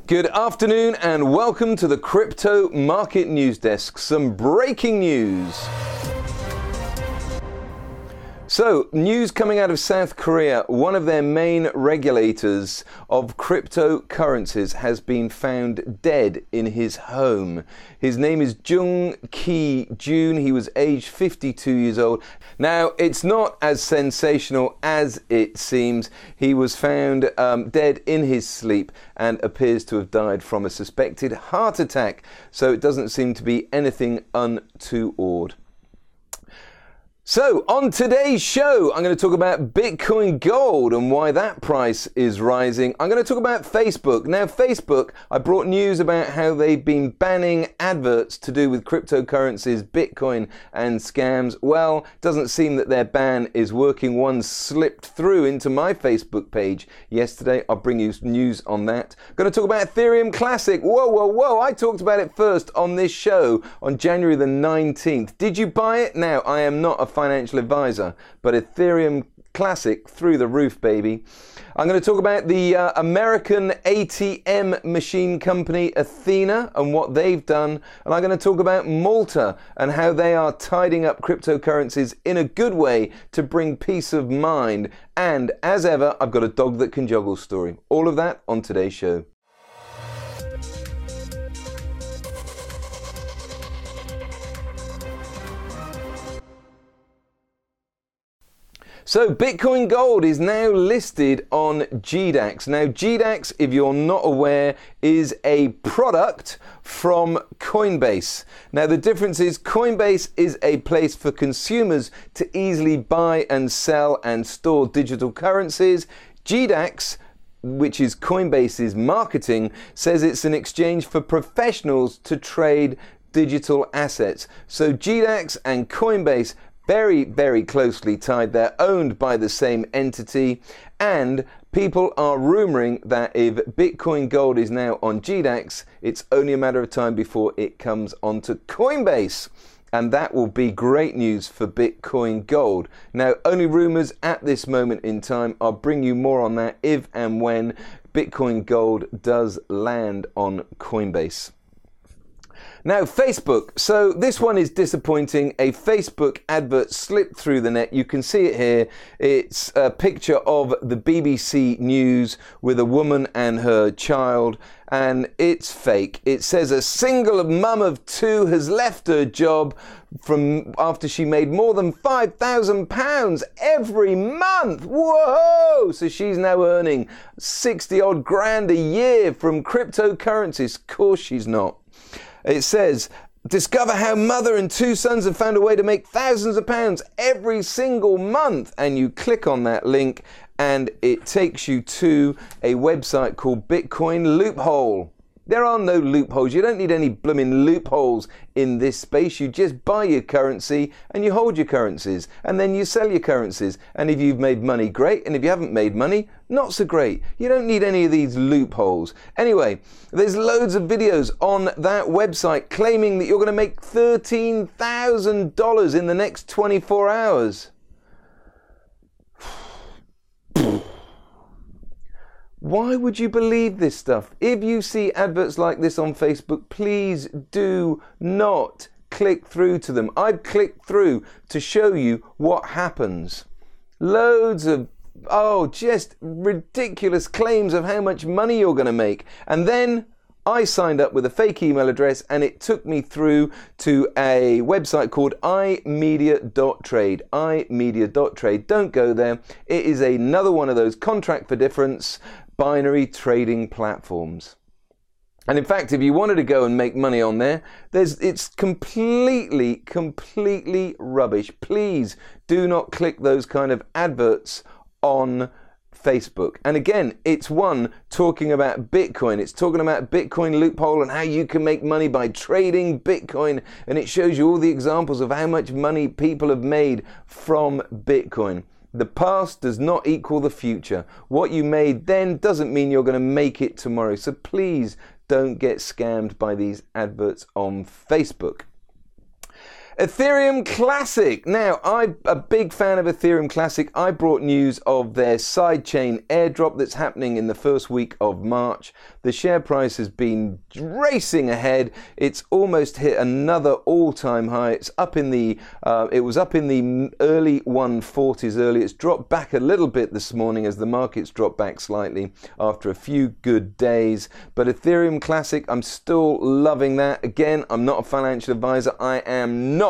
Good afternoon and welcome to the Crypto Market News Desk. Some breaking news. So, news coming out of South Korea. One of their main regulators of cryptocurrencies has been found dead in his home. His name is Jung Ki-jun. He was aged 52 years old. Now, it's not as sensational as it seems. He was found dead in his sleep and appears to have died from a suspected heart attack. So it doesn't seem to be anything untoward. So, on today's show, I'm going to talk about Bitcoin Gold and why that price is rising. I'm going to talk about Facebook. Now, Facebook, I brought news about how they've been banning adverts to do with cryptocurrencies, Bitcoin, and scams. Well, it doesn't seem that their ban is working. One slipped through into my Facebook page yesterday. I'll bring you news on that. I'm going to talk about Ethereum Classic. Whoa. I talked about it first on this show on January the 19th. Did you buy it? Now, I am not a financial advisor, but Ethereum Classic through the roof, baby. I'm going to talk about the American ATM machine company Athena and what they've done, and I'm going to talk about Malta and how they are tidying up cryptocurrencies in a good way to bring peace of mind. And as ever, I've got a dog that can juggle story. All of that on today's show. So Bitcoin Gold is now listed on GDAX. Now GDAX, if you're not aware, is a product from Coinbase. Now the difference is Coinbase is a place for consumers to easily buy and sell and store digital currencies. GDAX, which is Coinbase's marketing, says it's an exchange for professionals to trade digital assets. So GDAX and Coinbase very closely tied. They're owned by the same entity, and people are rumoring that if Bitcoin Gold is now on GDAX, it's only a matter of time before it comes onto Coinbase. And that will be great news for Bitcoin Gold. Now, only rumors at this moment in time. I'll bring you more on that if and when Bitcoin Gold does land on Coinbase. Now, Facebook. So this one is disappointing. A Facebook advert slipped through the net. You can see it here. It's a picture of the BBC News with a woman and her child, and it's fake. It says a single mum of two has left her job from after she made more than £5,000 every month. Whoa! So she's now earning 60 odd grand a year from cryptocurrencies. Of course she's not. It says, discover how mother and two sons have found a way to make thousands of pounds every single month. And you click on that link and it takes you to a website called Bitcoin Loophole. There are no loopholes. You don't need any blooming loopholes in this space. You just buy your currency and you hold your currencies and then you sell your currencies. And if you've made money, great. And if you haven't made money, not so great. You don't need any of these loopholes. Anyway, there's loads of videos on that website claiming that you're going to make $13,000 in the next 24 hours. Why would you believe this stuff? If you see adverts like this on Facebook, please do not click through to them. I've clicked through to show you what happens. Loads of, just ridiculous claims of how much money you're going to make. And then I signed up with a fake email address and it took me through to a website called imedia.trade. imedia.trade. Don't go there. It is another one of those contract for difference binary trading platforms. And in fact, if you wanted to go and make money on there, it's completely rubbish. Please do not click those kind of adverts on Facebook. And again, it's one talking about Bitcoin. It's talking about Bitcoin loophole and how you can make money by trading Bitcoin. And it shows you all the examples of how much money people have made from Bitcoin. The past does not equal the future. What you made then doesn't mean you're going to make it tomorrow. So please don't get scammed by these adverts on Facebook. Ethereum Classic. Now, I'm a big fan of Ethereum Classic. I brought news of their sidechain airdrop that's happening in the first week of March. The share price has been racing ahead. It's almost hit another all-time high. It's up in the, it was up in the early 140s earlier. It's dropped back a little bit this morning as the market's dropped back slightly after a few good days. But Ethereum Classic, I'm still loving that. Again, I'm not a financial advisor. I am not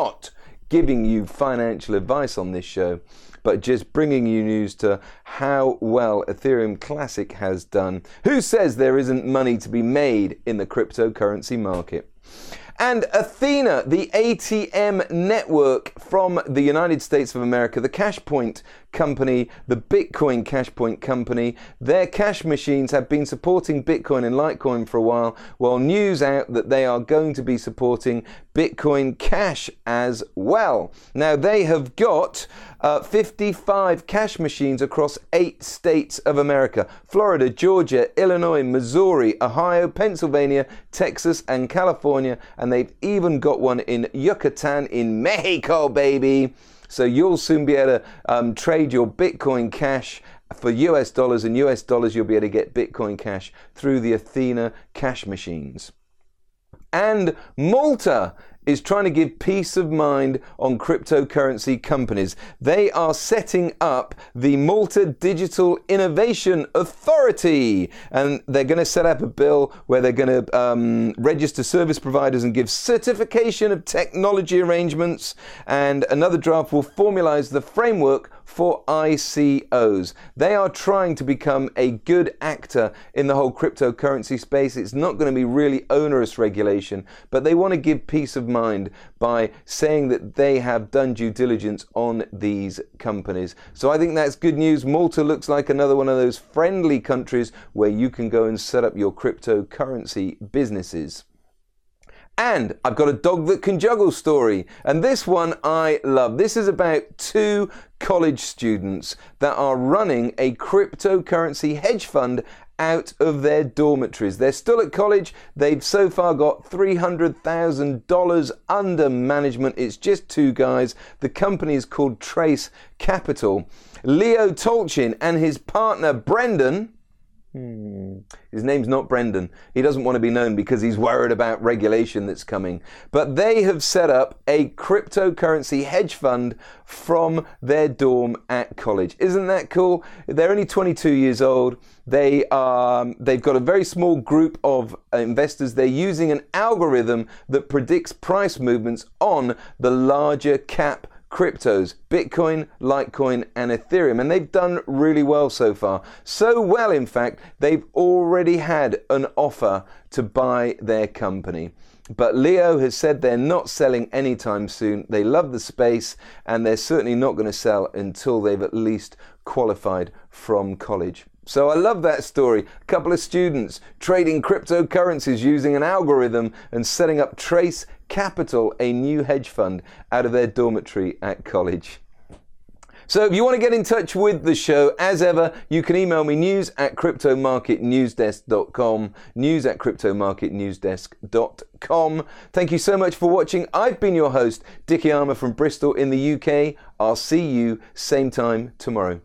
giving you financial advice on this show, but just bringing you news to how well Ethereum Classic has done. Who says there isn't money to be made in the cryptocurrency market? And Athena, the ATM network from the United States of America, the Cashpoint company, the Bitcoin Cashpoint company, their cash machines have been supporting Bitcoin and Litecoin for a while. Well, news out that they are going to be supporting Bitcoin Cash as well. Now, they have got 55 cash machines across 8 states of America: Florida, Georgia, Illinois, Missouri, Ohio, Pennsylvania, Texas, and California. And they've even got one in Yucatan in Mexico, baby. So you'll soon be able to trade your Bitcoin Cash for US dollars, and US dollars you'll be able to get Bitcoin Cash through the Athena cash machines. And Malta is trying to give peace of mind on cryptocurrency companies. They are setting up the Malta Digital Innovation Authority, and they're going to set up a bill where they're going to register service providers and give certification of technology arrangements, and another draft will formalize the framework for ICOs. They are trying to become a good actor in the whole cryptocurrency space. It's not going to be really onerous regulation, but they want to give peace of mind by saying that they have done due diligence on these companies. So I think that's good news. Malta looks like another one of those friendly countries where you can go and set up your cryptocurrency businesses. And I've got a dog that can juggle story, and this one I love. This is about 2 college students that are running a cryptocurrency hedge fund out of their dormitories. They're still at college. They've so far got $300,000 under management. It's just 2 guys. The company is called Trace Capital. Leo Tolchin and his partner Brendan. His name's not Brendan. He doesn't want to be known because he's worried about regulation that's coming. But they have set up a cryptocurrency hedge fund from their dorm at college. Isn't that cool? They're only 22 years old. They've got a very small group of investors. They're using an algorithm that predicts price movements on the larger cap cryptos: Bitcoin, Litecoin, and Ethereum, and they've done really well so far. So well, in fact, they've already had an offer to buy their company. But Leo has said they're not selling anytime soon. They love the space, and they're certainly not going to sell until they've at least qualified from college. So I love that story. A couple of students trading cryptocurrencies using an algorithm and setting up Trace Capital, a new hedge fund, out of their dormitory at college. So if you want to get in touch with the show, as ever, you can email me news@cryptomarketnewsdesk.com, news@cryptomarketnewsdesk.com. Thank you so much for watching. I've been your host, Dickie Armour from Bristol in the UK. I'll see you same time tomorrow.